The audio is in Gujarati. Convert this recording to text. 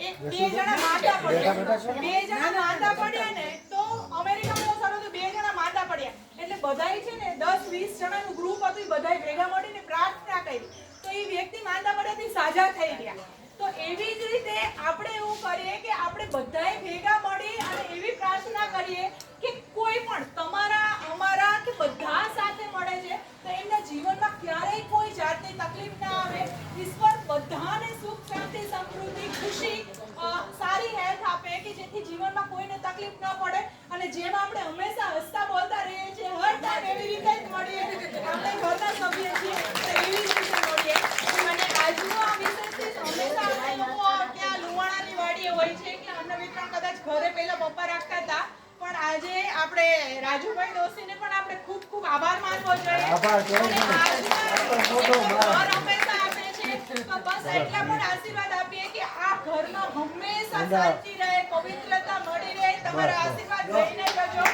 બે જણા માંદા પડ્યા ને તો અમેરિકામાં સારું તો બે જણા માંદા પડ્યા એટલે બધાય છે ને 10-20 જણાનું ગ્રુપ હતું બધાય ભેગા મળીને પ્રાર્થના કરી તો એ વ્યક્તિ માંદા પડ્યાથી સાજા થઈ ગયા તો એવી જ રીતે આપણે એવું કરીએ કે આપણે બધાય ભેગા મળી અને એવી પ્રાર્થના કરીએ કે કોઈ પણ તમારા અમારા કે બધા સાથે મળે છે તો એમના જીવનમાં ક્યારેય કોઈ જાતની તકલીફ ના આવે ઈશ્વર બધાને સુખ શાંતિ સમૃદ્ધિ ખુશી સારી હેલ્થ આપે કે જેથી જીવનમાં કોઈને તકલીફ ન પડે અને જેમ આપણે હંમેશા હસતા બોલતા રહીએ છીએ હર ટાઈમ એવી રીતે જ મળીએ આપણે ઘરના સભ્ય છીએ તો એવી જ રીતે મળીએ અને આજનો આ વિષય છે હંમેશા આપણે લોકો ત્યાં લુવાણાની વાડીએ હોય છે કે અન્ન વિતરણ કદાચ ઘરે પહેલા પપ્પા રાખતા હતા પણ આજે આપણે રાજુભાઈ દોશીને પણ આપણે ખૂબ ખૂબ આભાર માનવો જોઈએ હંમેશા આપે છે તો બસ એટલા પણ આશીર્વાદ આપીએ કે આ ઘરમાં હંમેશા શાંતિ રહે પવિત્રતા મળી રહે તમારા આશીર્વાદ લઈને જજો